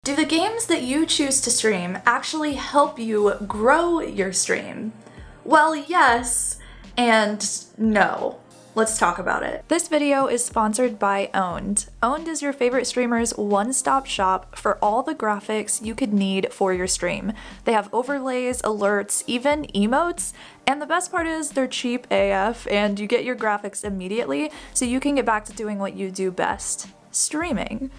Do the games that you choose to stream actually help you grow your stream? Well, yes and no. Let's talk about it. This video is sponsored by Owned. Owned is your favorite streamer's one-stop shop for all the graphics you could need for your stream. They have overlays, alerts, even emotes, and the best part is they're cheap AF and you get your graphics immediately so you can get back to doing what you do best, streaming.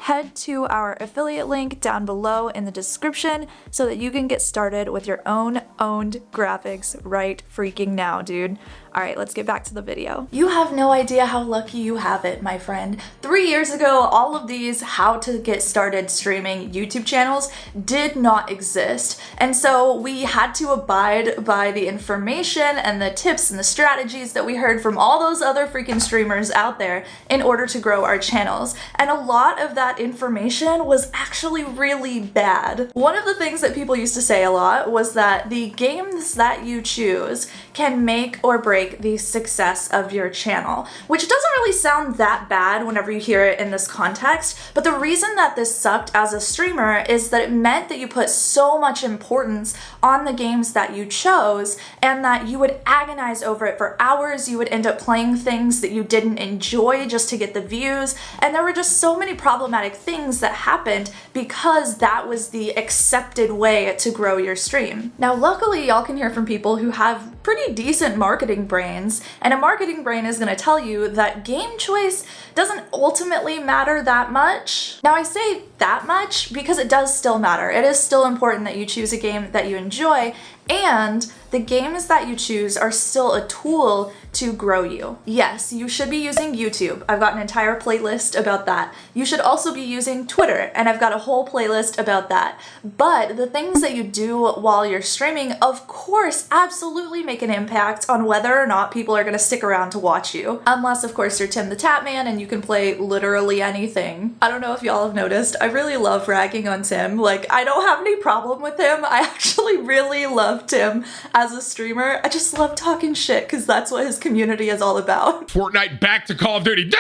Head to our affiliate link down below in the description so that you can get started with your own owned graphics right freaking now, dude. Alright, let's get back to the video. You have no idea how lucky you have it, my friend. 3 years ago, all of these how to get started streaming YouTube channels did not exist. And so we had to abide by the information and the tips and the strategies that we heard from all those other freaking streamers out there in order to grow our channels. And a lot of that information was actually really bad. One of the things that people used to say a lot was that the games that you choose can make or break the success of your channel, which doesn't really sound that bad whenever you hear it in this context, but the reason that this sucked as a streamer is that it meant that you put so much importance on the games that you chose and that you would agonize over it for hours. You would end up playing things that you didn't enjoy just to get the views, and there were just so many problematic things that happened because that was the accepted way to grow your stream. Now luckily y'all can hear from people who have pretty decent marketing brains, and a marketing brain is going to tell you that game choice doesn't ultimately matter that much. Now I say that much because it does still matter. It is still important that you choose a game that you enjoy, and the games that you choose are still a tool to grow you. Yes, you should be using YouTube. I've got an entire playlist about that. You should also be using Twitter, and I've got a whole playlist about that. But the things that you do while you're streaming, of course, absolutely make an impact on whether or not people are gonna stick around to watch you. Unless, of course, you're Tim the Tatman and you can play literally anything. I don't know if y'all have noticed, I really love ragging on Tim. Like, I don't have any problem with him. I actually really love Tim as a streamer. I just love talking shit because that's what his community is all about. Fortnite back to Call of Duty. Dude!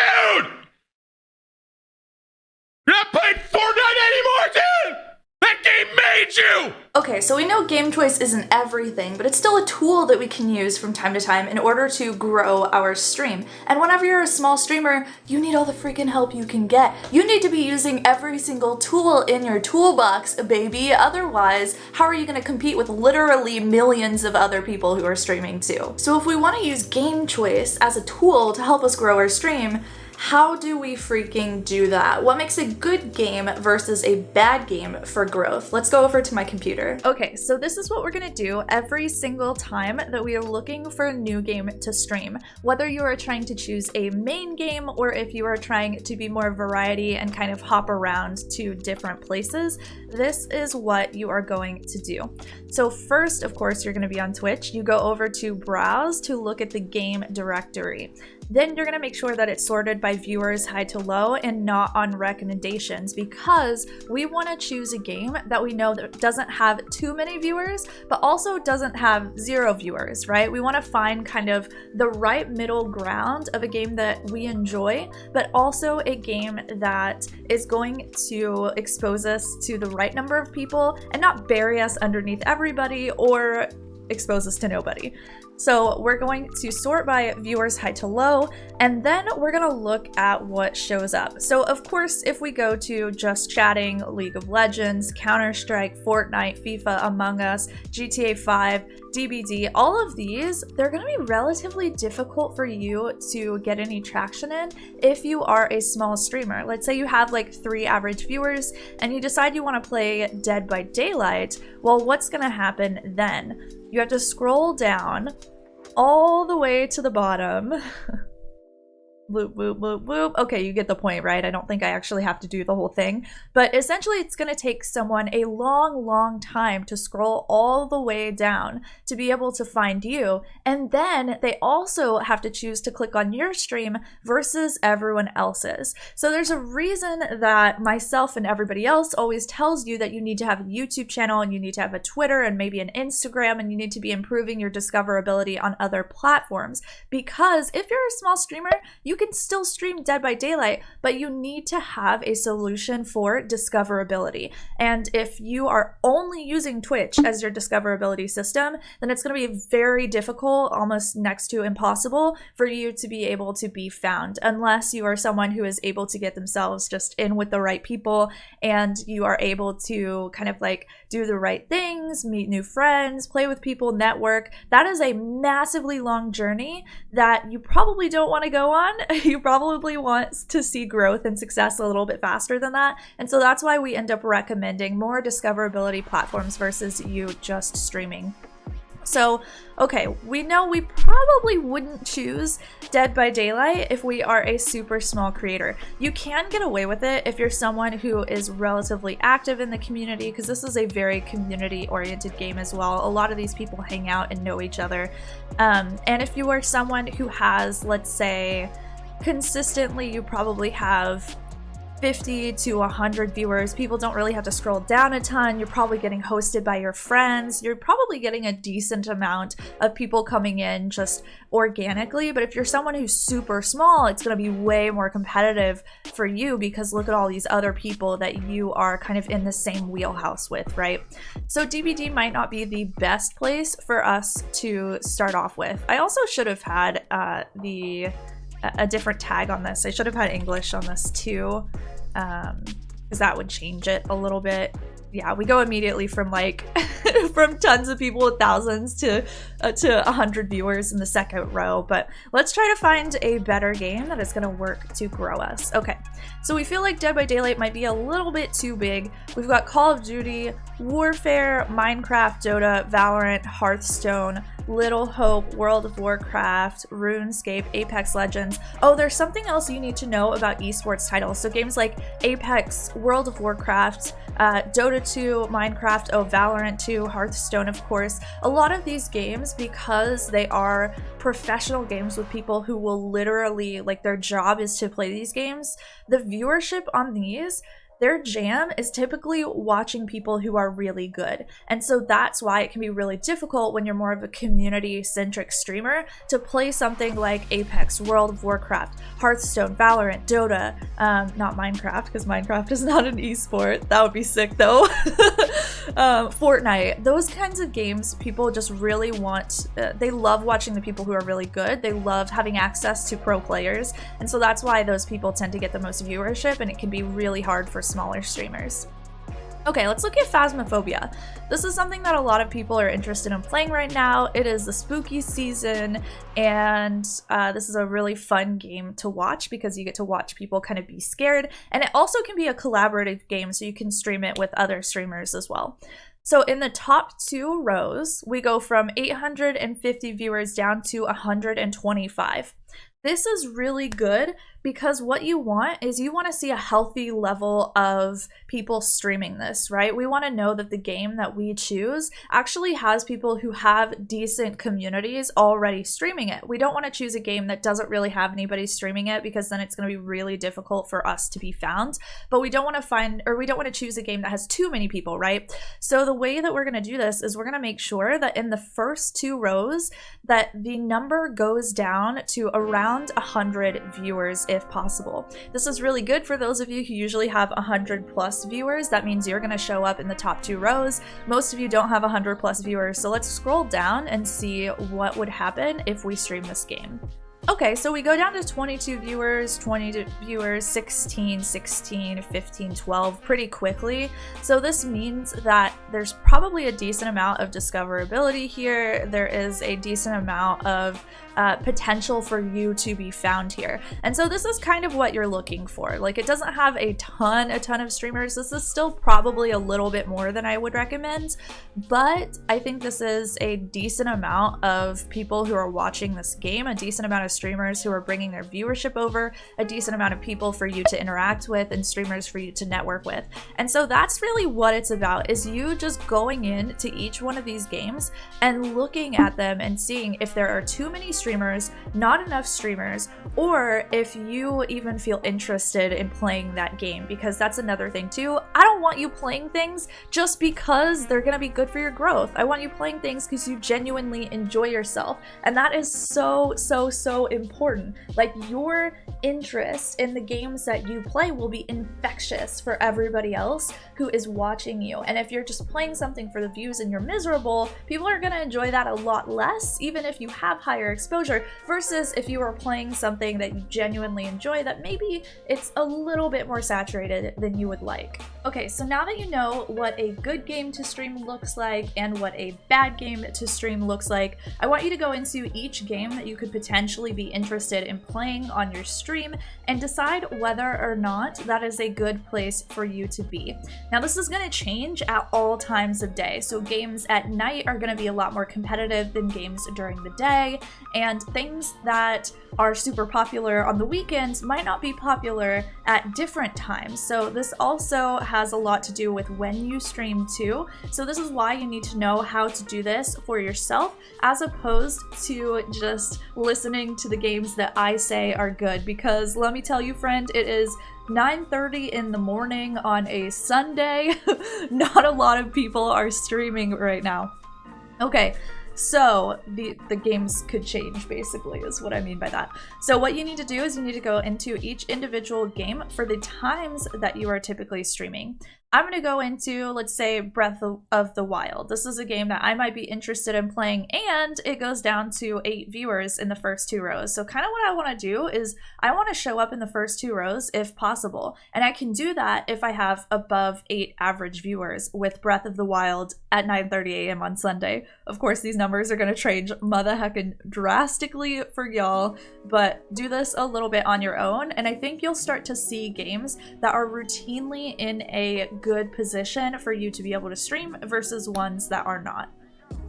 You're not playing Fortnite anymore, dude! That game made you! Okay, so we know game choice isn't everything, but it's still a tool that we can use from time to time in order to grow our stream. And whenever you're a small streamer, you need all the freaking help you can get. You need to be using every single tool in your toolbox, baby. Otherwise, how are you gonna compete with literally millions of other people who are streaming too? So if we wanna use game choice as a tool to help us grow our stream, how do we freaking do that? What makes a good game versus a bad game for growth? Let's go over to my computer. Okay, so this is what we're gonna do every single time that we are looking for a new game to stream. Whether you are trying to choose a main game or if you are trying to be more variety and kind of hop around to different places, this is what you are going to do. So first, of course, you're gonna be on Twitch. You go over to Browse to look at the game directory. Then you're gonna make sure that it's sorted by viewers high to low and not on recommendations, because we wanna choose a game that we know that doesn't have too many viewers, but also doesn't have 0 viewers, right? We wanna find kind of the right middle ground of a game that we enjoy, but also a game that is going to expose us to the right number of people and not bury us underneath everybody or expose us to nobody. So we're going to sort by viewers high to low, and then we're gonna look at what shows up. So of course, if we go to just chatting, League of Legends, Counter-Strike, Fortnite, FIFA, Among Us, GTA 5, DBD, all of these, they're gonna be relatively difficult for you to get any traction in if you are a small streamer. Let's say you have like 3 average viewers and you decide you wanna play Dead by Daylight. Well, what's gonna happen then? You have to scroll down all the way to the bottom. Whoop, whoop, whoop, whoop. Okay, you get the point, right? I don't think I actually have to do the whole thing. But essentially, it's going to take someone a long, long time to scroll all the way down to be able to find you. And then they also have to choose to click on your stream versus everyone else's. So there's a reason that myself and everybody else always tells you that you need to have a YouTube channel and you need to have a Twitter and maybe an Instagram, and you need to be improving your discoverability on other platforms. Because if you're a small streamer, you can still stream Dead by Daylight, but you need to have a solution for discoverability. And if you are only using Twitch as your discoverability system, then it's going to be very difficult, almost next to impossible, for you to be able to be found, unless you are someone who is able to get themselves just in with the right people, and you are able to kind of like do the right things, meet new friends, play with people, network. That is a massively long journey that you probably don't want to go on. You probably want to see growth and success a little bit faster than that. And so that's why we end up recommending more discoverability platforms versus you just streaming. So, okay, we know we probably wouldn't choose Dead by Daylight if we are a super small creator. You can get away with it if you're someone who is relatively active in the community, because this is a very community-oriented game as well. A lot of these people hang out and know each other. And if you are someone who has, let's say, consistently, you probably have 50 to 100 viewers. People don't really have to scroll down a ton. You're probably getting hosted by your friends. You're probably getting a decent amount of people coming in just organically. But if you're someone who's super small, it's going to be way more competitive for you, because look at all these other people that you are kind of in the same wheelhouse with, right? So DBD might not be the best place for us to start off with. I also should have had a different tag on this. I should have had English on this too, because that would change it a little bit. Yeah, we go immediately from like from tons of people with thousands to 100 viewers in the second row. But let's try to find a better game that is going to work to grow us. Okay, so we feel like Dead by Daylight might be a little bit too big. We've got Call of Duty, Warfare, Minecraft, Dota, Valorant, Hearthstone, Little Hope, World of Warcraft, RuneScape, Apex Legends. Oh, there's something else you need to know about esports titles. So games like Apex, World of Warcraft, Dota 2, Minecraft, Valorant 2, Hearthstone, of course. A lot of these games, because they are professional games with people who will literally, like, their job is to play these games, the viewership on these, their jam is typically watching people who are really good. And so that's why it can be really difficult when you're more of a community-centric streamer to play something like Apex, World of Warcraft, Hearthstone, Valorant, Dota, not Minecraft, because Minecraft is not an esport. That would be sick though. Fortnite, those kinds of games, people just really want, they love watching the people who are really good. They love having access to pro players. And so that's why those people tend to get the most viewership, and it can be really hard for smaller streamers. Okay, let's look at Phasmophobia. This is something that a lot of people are interested in playing right now. It is the spooky season, and this is a really fun game to watch because you get to watch people kind of be scared, and it also can be a collaborative game, so you can stream it with other streamers as well. So in the top two rows, we go from 850 viewers down to 125. This is really good because what you want is you want to see a healthy level of people streaming this, right? We want to know that the game that we choose actually has people who have decent communities already streaming it. We don't want to choose a game that doesn't really have anybody streaming it, because then it's going to be really difficult for us to be found. But we don't want to choose a game that has too many people, right? So the way that we're going to do this is we're going to make sure that in the first two rows that the number goes down to around 100 viewers if possible. This is really good for those of you who usually have 100 plus viewers. That means you're going to show up in the top two rows. Most of you don't have 100 plus viewers, so let's scroll down and see what would happen if we stream this game. Okay, so we go down to 22 viewers, 20 viewers, 16, 16, 15, 12 pretty quickly. So this means that there's probably a decent amount of discoverability here. There is a decent amount of potential for you to be found here. And so this is kind of what you're looking for. Like, it doesn't have a ton of streamers. This is still probably a little bit more than I would recommend, but I think this is a decent amount of people who are watching this game, a decent amount of streamers who are bringing their viewership over, a decent amount of people for you to interact with, and streamers for you to network with. And so that's really what it's about, is you just going in to each one of these games and looking at them and seeing if there are too many streamers, not enough streamers, or if you even feel interested in playing that game, because that's another thing too. I don't want you playing things just because they're gonna be good for your growth. I want you playing things because you genuinely enjoy yourself, and that is so important. Like, your interest in the games that you play will be infectious for everybody else who is watching you. And if you're just playing something for the views and you're miserable, people are gonna enjoy that a lot less, even if you have higher exposure, versus if you are playing something that you genuinely enjoy that maybe it's a little bit more saturated than you would like. Okay, so now that you know what a good game to stream looks like and what a bad game to stream looks like, I want you to go into each game that you could potentially be interested in playing on your stream and decide whether or not that is a good place for you to be. Now, this is going to change at all times of day. So games at night are going to be a lot more competitive than games during the day, and things that are super popular on the weekends might not be popular at different times. So this also has a lot to do with when you stream too. So this is why you need to know how to do this for yourself, as opposed to just listening to the games that I say are good. Because let me tell you, friend, it is 9:30 in the morning on a Sunday. Not a lot of people are streaming right now. Okay, so the games could change, basically, is what I mean by that. So what you need to do is you need to go into each individual game for the times that you are typically streaming. I'm going to go into, let's say, Breath of the Wild. This is a game that I might be interested in playing, and it goes down to 8 viewers in the first 2 rows. So kind of what I want to do is I want to show up in the first 2 rows if possible. And I can do that if I have above 8 average viewers with Breath of the Wild at 9:30 a.m. on Sunday. Of course, these numbers are going to change mother heckin' drastically for y'all, but do this a little bit on your own, and I think you'll start to see games that are routinely in a good position for you to be able to stream versus ones that are not.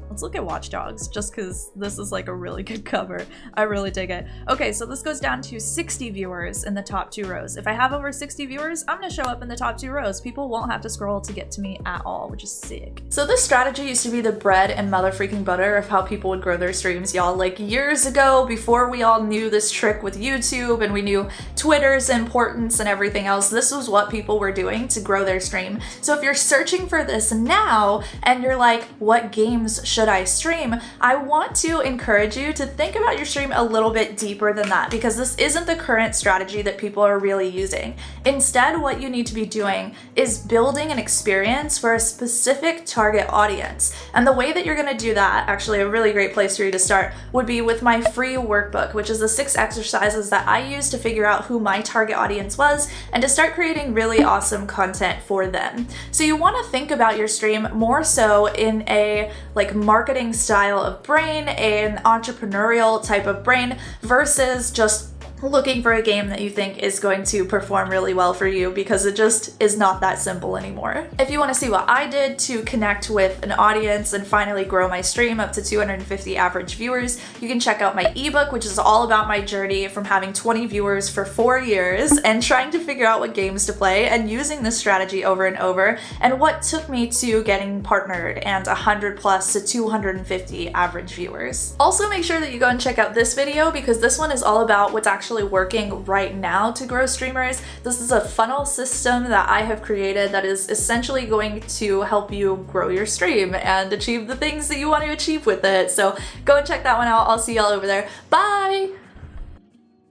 Let's look at Watch Dogs, just because this is like a really good cover. I really dig it. Okay, so this goes down to 60 viewers in the top 2 rows. If I have over 60 viewers, I'm gonna show up in the top 2 rows. People won't have to scroll to get to me at all, which is sick. So this strategy used to be the bread and mother freaking butter of how people would grow their streams, y'all. Like, years ago, before we all knew this trick with YouTube and we knew Twitter's importance and everything else, this was what people were doing to grow their stream. So if you're searching for this now and you're like, what games should I stream? I want to encourage you to think about your stream a little bit deeper than that, because this isn't the current strategy that people are really using. Instead, what you need to be doing is building an experience for a specific target audience. And the way that you're going to do that, actually a really great place for you to start, would be with my free workbook, which is the 6 exercises that I use to figure out who my target audience was and to start creating really awesome content for them. So you want to think about your stream more so in a like marketing style of brain, an entrepreneurial type of brain, versus just looking for a game that you think is going to perform really well for you, because it just is not that simple anymore. If you want to see what I did to connect with an audience and finally grow my stream up to 250 average viewers, you can check out my ebook, which is all about my journey from having 20 viewers for 4 years and trying to figure out what games to play and using this strategy over and over, and what took me to getting partnered and 100 plus to 250 average viewers. Also, make sure that you go and check out this video, because this one is all about what's actually working right now to grow streamers. This is a funnel system that I have created that is essentially going to help you grow your stream and achieve the things that you want to achieve with it. So go and check that one out. I'll see y'all over there. Bye!